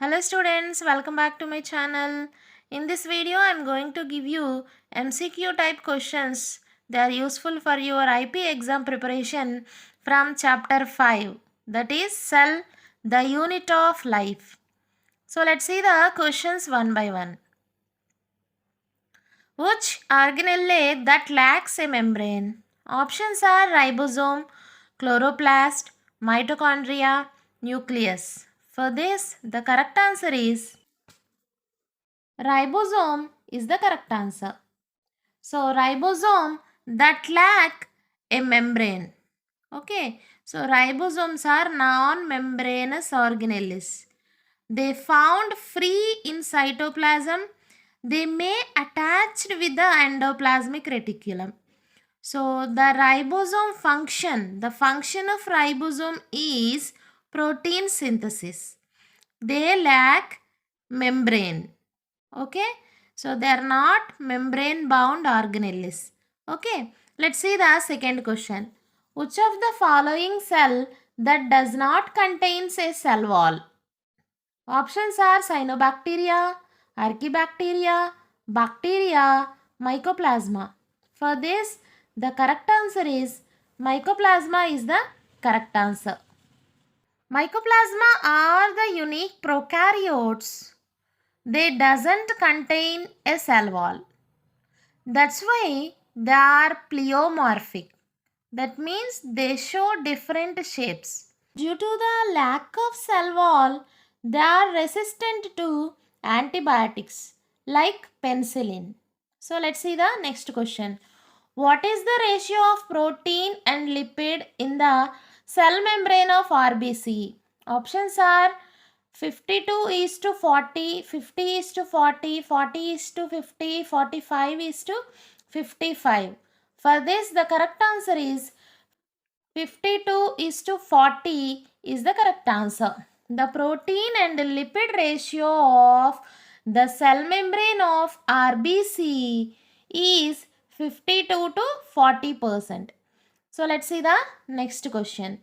Hello students, welcome back to my channel. In this video, I am going to give you MCQ type questions. They are useful for your IPE exam preparation from chapter 5, that is Cell, the unit of life. So let's see the questions one by one. Which organelle that lacks a membrane? Options are ribosome, chloroplast, mitochondria, nucleus. For this, the correct answer is ribosome is the correct answer. So ribosome that lack a membrane. Okay. So ribosomes are non-membranous organelles. They found free in cytoplasm. They may attached with the endoplasmic reticulum. So the the function of ribosome is protein synthesis. They lack membrane. Okay, so they are not membrane bound organelles. Okay, let's see the second question. Which of the following cell that does not contains a cell wall? Options are cyanobacteria, archaebacteria, bacteria, mycoplasma. For this, the correct answer is mycoplasma is the correct answer. Mycoplasma are the unique prokaryotes. They doesn't contain a cell wall. That's why they are pleomorphic. That means they show different shapes. Due to the lack of cell wall, they are resistant to antibiotics like penicillin. So let's see the next question. What is the ratio of protein and lipid in the cell membrane of RBC? Options are 52 is to 40, 50 is to 40, 40 is to 50, 45 is to 55. For this, the correct answer is 52 is to 40 is the correct answer. The protein and lipid ratio of the cell membrane of RBC is 52 to 40%. So let's see the next question.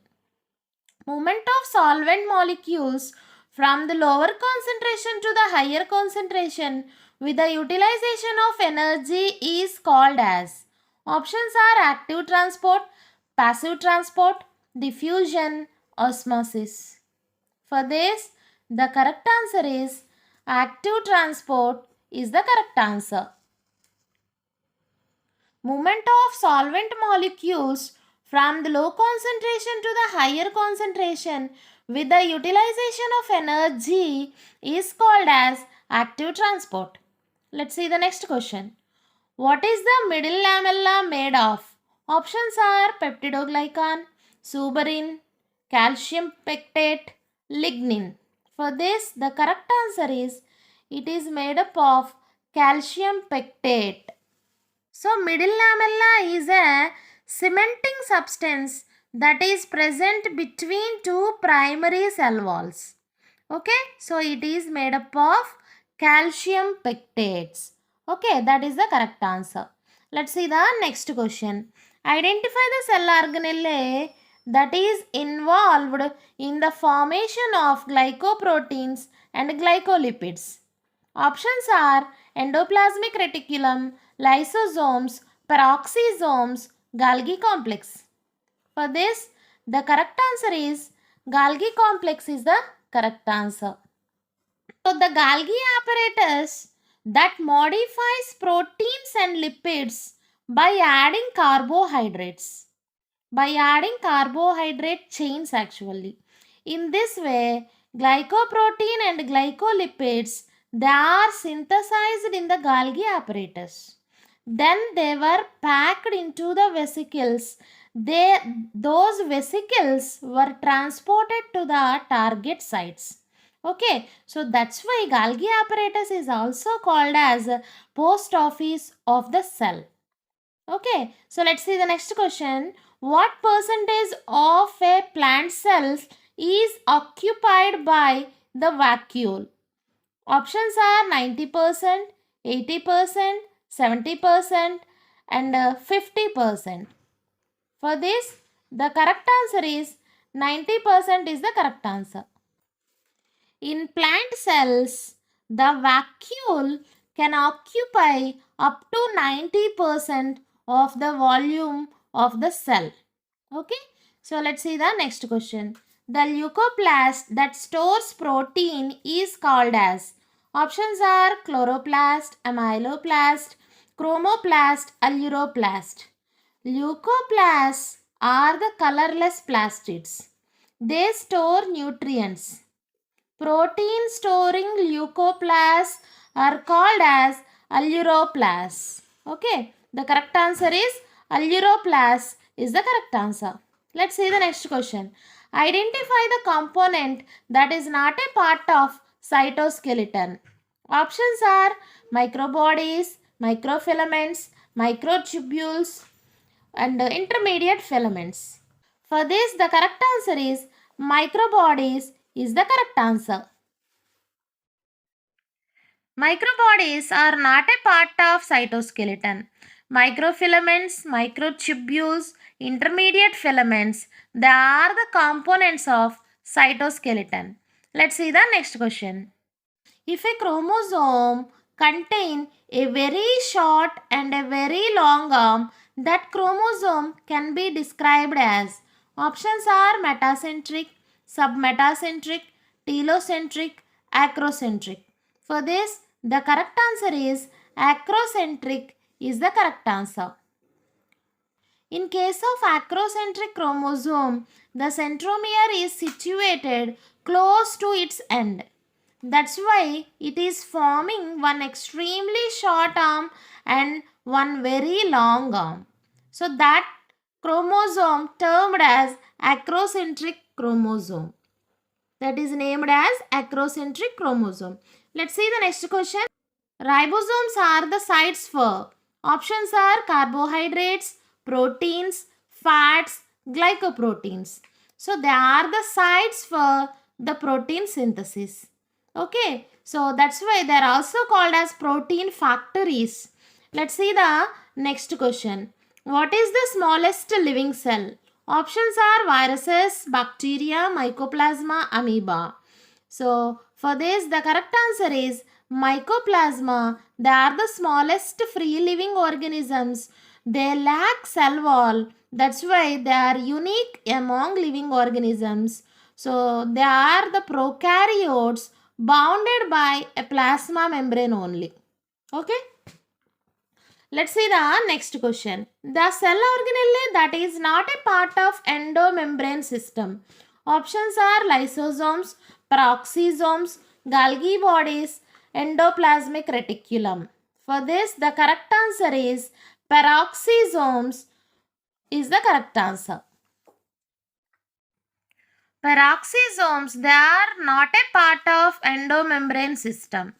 Movement of solvent molecules from the lower concentration to the higher concentration with the utilization of energy is called as. Options are active transport, passive transport, diffusion, osmosis. For this, the correct answer is active transport is the correct answer. Movement of solvent molecules from the low concentration to the higher concentration with the utilization of energy is called as active transport. Let's see the next question. What is the middle lamella made of? Options are peptidoglycan, suberin, calcium pectate, lignin. For this, the correct answer is it is made up of calcium pectate. So middle lamella is a cementing substance that is present between two primary cell walls. Okay, so it is made up of calcium pectates. Okay, that is the correct answer. Let's see the next question. Identify the cell organelle that is involved in the formation of glycoproteins and glycolipids. Options are endoplasmic reticulum, lysosomes, peroxisomes, Golgi complex. For this, the correct answer is Golgi complex is the correct answer. So the Golgi apparatus that modifies proteins and lipids by adding carbohydrates. By adding carbohydrate chains actually. In this way, glycoprotein and glycolipids they are synthesized in the Golgi apparatus. Then they were packed into the vesicles. Those vesicles were transported to the target sites. Okay, so that's why Golgi apparatus is also called as post office of the cell. Okay, so let's see the next question. What percentage of a plant cells is occupied by the vacuole? Options are 90%, 80%, 70% and 50%. For this, the correct answer is 90% is the correct answer. In plant cells, the vacuole can occupy up to 90% of the volume of the cell. Okay, so let's see the next question. The leucoplast that stores protein is called as. Options are chloroplast, amyloplast, chromoplast, alluroplast. Leucoplasts are the colorless plastids. They store nutrients. Protein storing leucoplasts are called as alluroplasts. Okay, the correct answer is alluroplasts is the correct answer. Let's see the next question. Identify the component that is not a part of cytoskeleton. Options are microbodies, microfilaments, microtubules, and intermediate filaments. For this, the correct answer is microbodies is the correct answer. Microbodies are not a part of cytoskeleton. Microfilaments, microtubules, intermediate filaments, they are the components of cytoskeleton. Let's see the next question. If a chromosome contains a very short and a very long arm, that chromosome can be described as. Options are metacentric, submetacentric, telocentric, acrocentric. For this, the correct answer is acrocentric is the correct answer. In case of acrocentric chromosome, the centromere is situated close to its end. That's why it is forming one extremely short arm and one very long arm. So that chromosome termed as acrocentric chromosome. That is named as acrocentric chromosome. Let's see the next question. Ribosomes are the sites for. Options are carbohydrates, proteins, fats, glycoproteins. So they are the sites for the protein synthesis. Okay, so that's why they are also called as protein factories. Let's see the next question. What is the smallest living cell? Options are viruses, bacteria, mycoplasma, amoeba. So for this, the correct answer is mycoplasma. They are the smallest free living organisms. They lack cell wall. That's why they are unique among living organisms. So they are the prokaryotes bounded by a plasma membrane only. Okay. Let's see the next question. The cell organelle that is not a part of endomembrane system. Options are lysosomes, peroxisomes, Golgi bodies, endoplasmic reticulum. For this, the correct answer is peroxisomes is the correct answer. Peroxisomes, they are not a part of endomembrane system.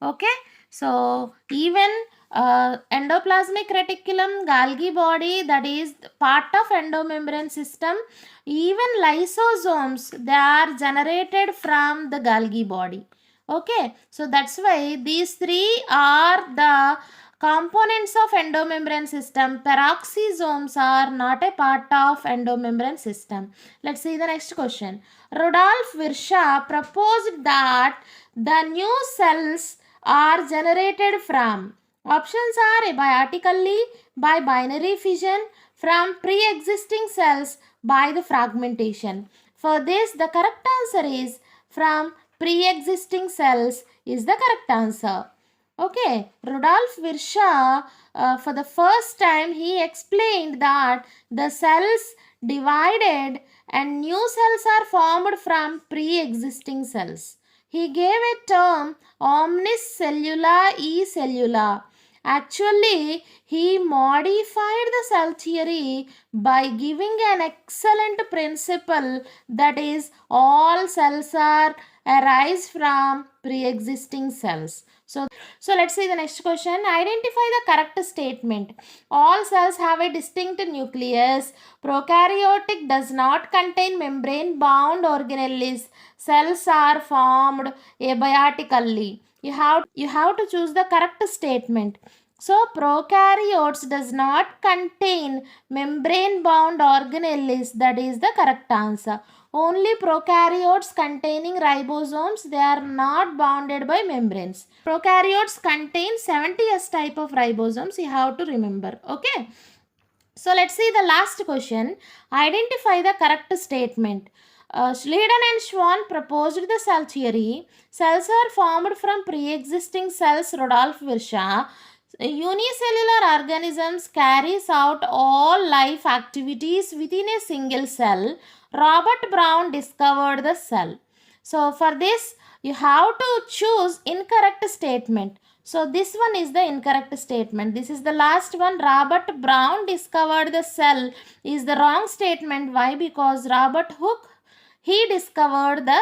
Okay, so even endoplasmic reticulum, Golgi body, that is part of endomembrane system. Even lysosomes, they are generated from the Golgi body. Okay, so that's why these three are the components of endomembrane system. Peroxisomes are not a part of endomembrane system. Let's see the next question. Rudolf Virchow proposed that the new cells are generated from. Options are abiotically, by binary fission, from pre-existing cells by the fragmentation. For this, the correct answer is from pre-existing cells is the correct answer. Okay, Rudolf Virchow, for the first time, he explained that the cells divided and new cells are formed from pre-existing cells. He gave a term omnis cellula e cellula. Actually, he modified the cell theory by giving an excellent principle, that is, all cells are arise from pre-existing cells. So let's see the next question. Identify the correct statement. All cells have a distinct nucleus. Prokaryotic does not contain membrane bound organelles. Cells are formed abiotically. You have to choose the correct statement. So prokaryotes does not contain membrane bound organelles. That is the correct answer. Only prokaryotes containing ribosomes, they are not bounded by membranes. Prokaryotes contain 70S type of ribosomes, you have to remember. Okay. So let's see the last question. Identify the correct statement. Schleiden and Schwann proposed the cell theory. Cells are formed from pre-existing cells, Rudolf Virchow. Unicellular organisms carries out all life activities within a single cell. Robert Brown discovered the cell. So for this, you have to choose incorrect statement. So this one is the incorrect statement. This is the last one. Robert Brown discovered the cell is the wrong statement. Why? Because Robert Hooke, he discovered the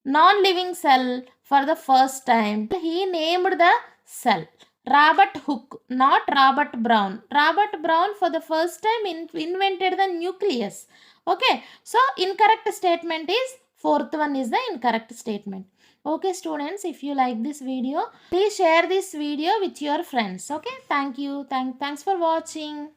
non-living cell for the first time. He named the cell Robert Hooke, not Robert Brown. Robert Brown for the first time invented the nucleus. Okay, so incorrect statement is fourth one is the incorrect statement. Okay students, if you like this video, please share this video with your friends. Okay, thank you. Thanks for watching.